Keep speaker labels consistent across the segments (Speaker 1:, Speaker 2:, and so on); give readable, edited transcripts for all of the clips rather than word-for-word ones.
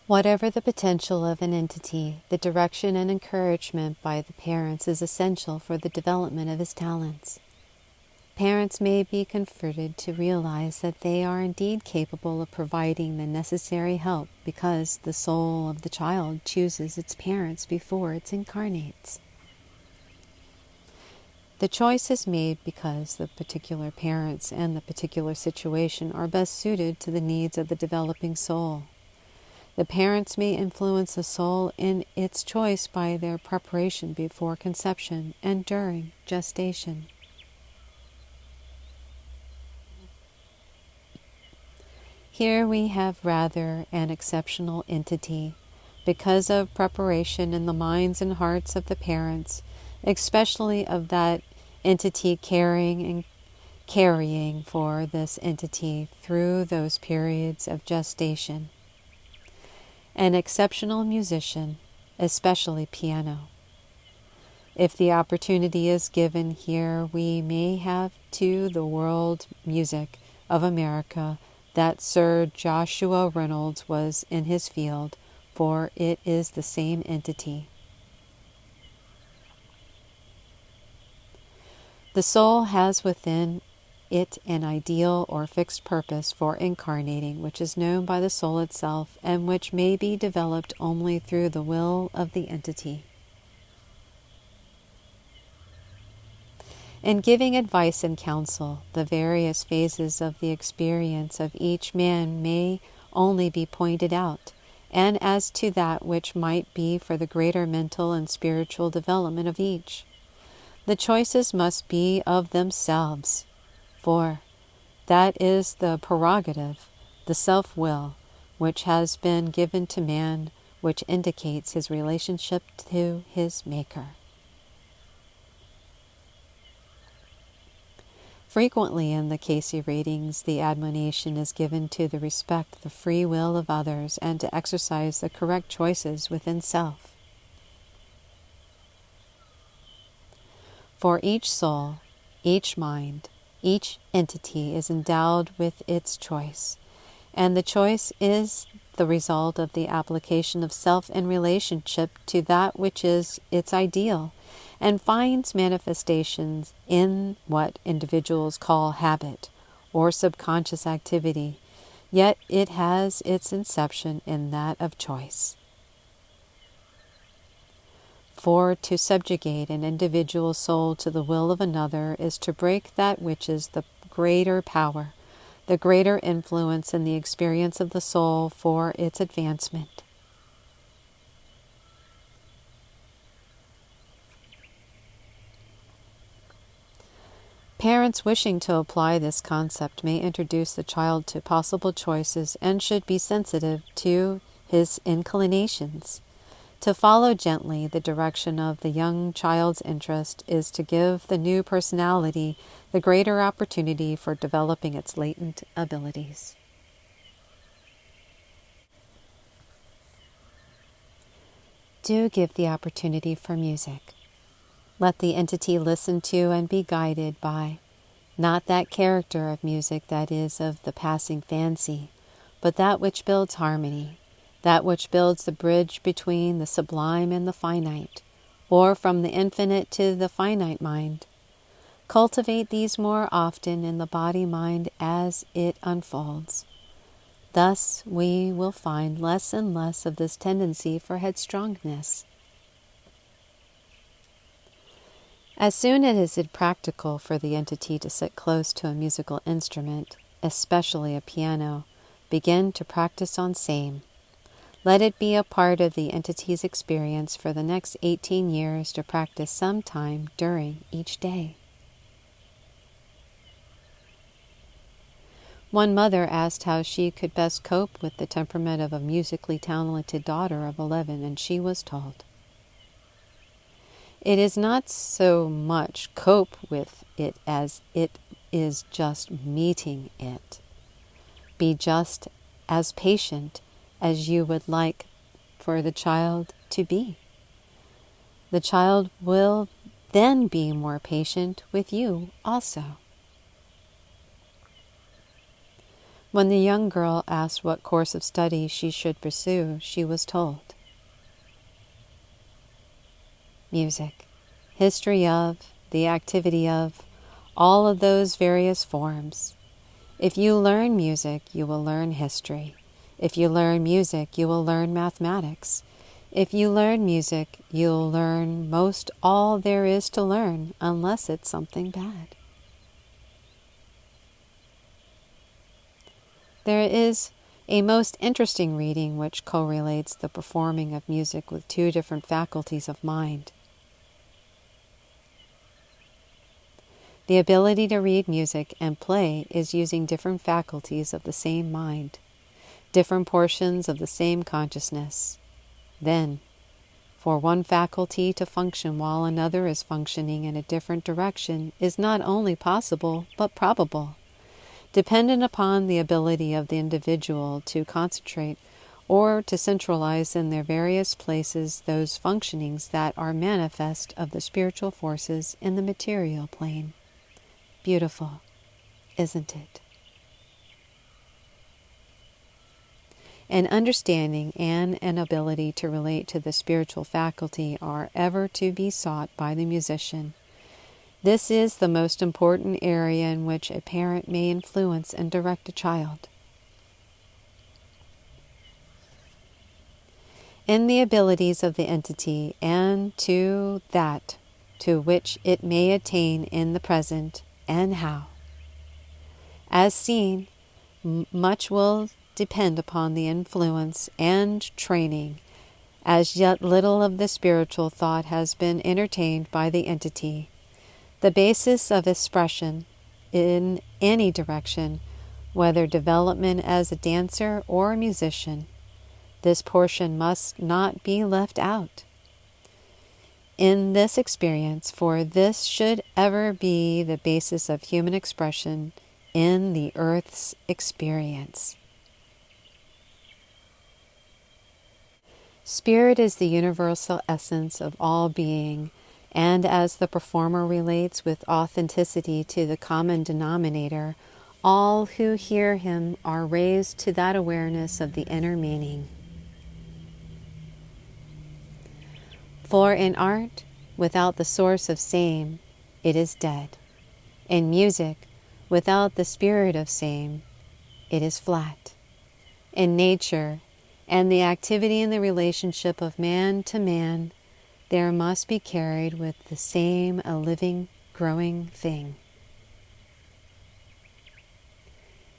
Speaker 1: Whatever the potential of an entity, the direction and encouragement by the parents is essential for the development of his talents. Parents may be comforted to realize that they are indeed capable of providing the necessary help because the soul of the child chooses its parents before it incarnates. The choice is made because the particular parents and the particular situation are best suited to the needs of the developing soul. The parents may influence a soul in its choice by their preparation before conception and during gestation. Here we have rather an exceptional entity, because of preparation in the minds and hearts of the parents, especially of that entity carrying for this entity through those periods of gestation. An exceptional musician, especially piano. If the opportunity is given here, we may have to the world music of America that Sir Joshua Reynolds was in his field, for it is the same entity. The soul has within it an ideal or fixed purpose for incarnating, which is known by the soul itself and which may be developed only through the will of the entity. In giving advice and counsel, the various phases of the experience of each man may only be pointed out, and as to that which might be for the greater mental and spiritual development of each. The choices must be of themselves, for that is the prerogative, the self-will, which has been given to man, which indicates his relationship to his Maker. Frequently in the Cayce readings, the admonition is given to the respect the free will of others and to exercise the correct choices within self. For each soul, each mind, each entity is endowed with its choice, and the choice is the result of the application of self in relationship to that which is its ideal, and finds manifestations in what individuals call habit or subconscious activity, yet it has its inception in that of choice. For to subjugate an individual soul to the will of another is to break that which is the greater power, the greater influence in the experience of the soul for its advancement. Parents wishing to apply this concept may introduce the child to possible choices and should be sensitive to his inclinations. To follow gently the direction of the young child's interest is to give the new personality the greater opportunity for developing its latent abilities. Do give the opportunity for music. Let the entity listen to and be guided by, not that character of music that is of the passing fancy, but that which builds harmony, that which builds the bridge between the sublime and the finite, or from the infinite to the finite mind. Cultivate these more often in the body-mind as it unfolds. Thus we will find less and less of this tendency for headstrongness. As soon as it is practical for the entity to sit close to a musical instrument, especially a piano, begin to practice on same. Let it be a part of the entity's experience for the next 18 years to practice some time during each day. One mother asked how she could best cope with the temperament of a musically talented daughter of 11, and she was told, "It is not so much cope with it as it is just meeting it. Be just as patient as you would like for the child to be. The child will then be more patient with you also." When the young girl asked what course of study she should pursue, she was told, music, history of, the activity of, all of those various forms. If you learn music, you will learn history. If you learn music, you will learn mathematics. If you learn music, you'll learn most all there is to learn, unless it's something bad. There is a most interesting reading which correlates the performing of music with two different faculties of mind. The ability to read music and play is using different faculties of the same mind, different portions of the same consciousness. Then, for one faculty to function while another is functioning in a different direction is not only possible, but probable, dependent upon the ability of the individual to concentrate or to centralize in their various places those functionings that are manifest of the spiritual forces in the material plane. Beautiful, isn't it? An understanding and an ability to relate to the spiritual faculty are ever to be sought by the musician. This is the most important area in which a parent may influence and direct a child. In the abilities of the entity and to that to which it may attain in the present, and how. As seen, much will depend upon the influence and training, as yet little of the spiritual thought has been entertained by the entity. The basis of expression in any direction, whether development as a dancer or a musician, this portion must not be left out. In this experience, for this should ever be the basis of human expression in the earth's experience. Spirit is the universal essence of all being, and as the performer relates with authenticity to the common denominator, all who hear him are raised to that awareness of the inner meaning. For in art, without the source of same, it is dead. In music, without the spirit of same, it is flat. In nature, and the activity in the relationship of man to man, there must be carried with the same a living, growing thing.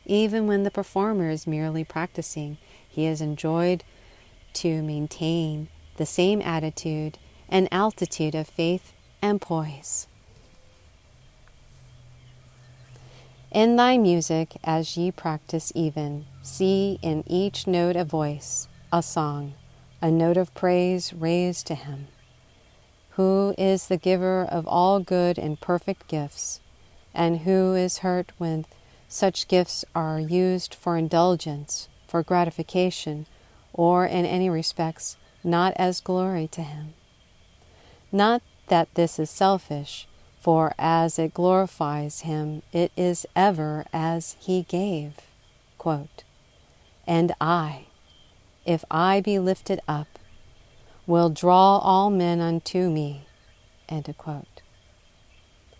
Speaker 1: Even when the performer is merely practicing, he is enjoined to maintain the same attitude and altitude of faith and poise. In thy music, as ye practice even, see in each note a voice, a song, a note of praise raised to him, who is the giver of all good and perfect gifts, and who is hurt when such gifts are used for indulgence, for gratification, or in any respects not as glory to him. Not that this is selfish, for as it glorifies him, it is ever as he gave. Quote, and I, if I be lifted up, will draw all men unto me. End of quote.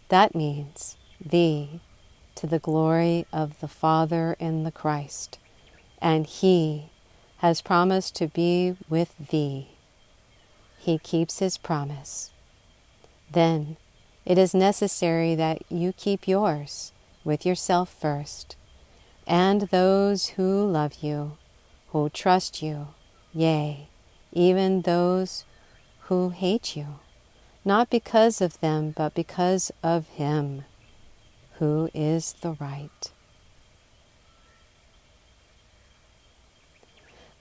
Speaker 1: That means thee to the glory of the Father in the Christ, and he has promised to be with thee. He keeps his promise. Then it is necessary that you keep yours with yourself first, and those who love you, who trust you, yea, even those who hate you, not because of them, but because of him, who is the right.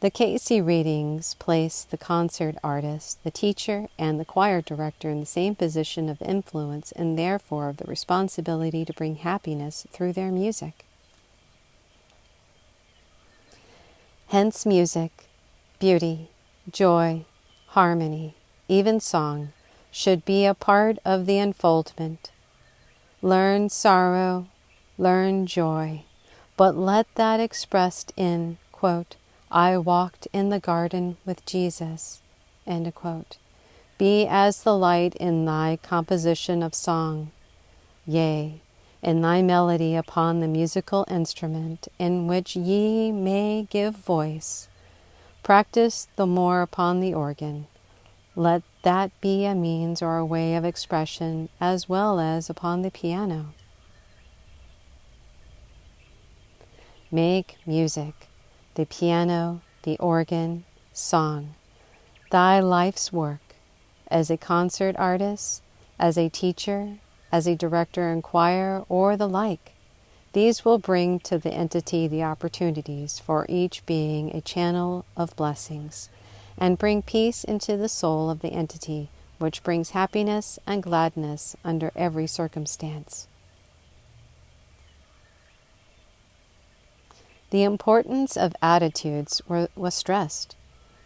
Speaker 1: The Cayce readings place the concert artist, the teacher, and the choir director in the same position of influence and therefore of the responsibility to bring happiness through their music. Hence music, beauty, joy, harmony, even song, should be a part of the unfoldment. Learn sorrow, learn joy, but let that expressed in, quote, I walked in the garden with Jesus, end quote, be as the light in thy composition of song, yea, in thy melody upon the musical instrument in which ye may give voice. Practice the more upon the organ. Let that be a means or a way of expression as well as upon the piano. Make music, the piano, the organ, song, thy life's work, as a concert artist, as a teacher, as a director in choir, or the like. These will bring to the entity the opportunities for each being a channel of blessings, and bring peace into the soul of the entity, which brings happiness and gladness under every circumstance. The importance of attitudes was stressed.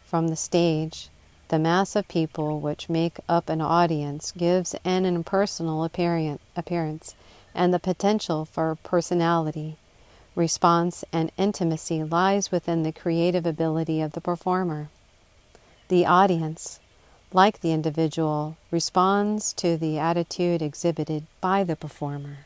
Speaker 1: From the stage, the mass of people which make up an audience gives an impersonal appearance and the potential for personality. Response and intimacy lies within the creative ability of the performer. The audience, like the individual, responds to the attitude exhibited by the performer.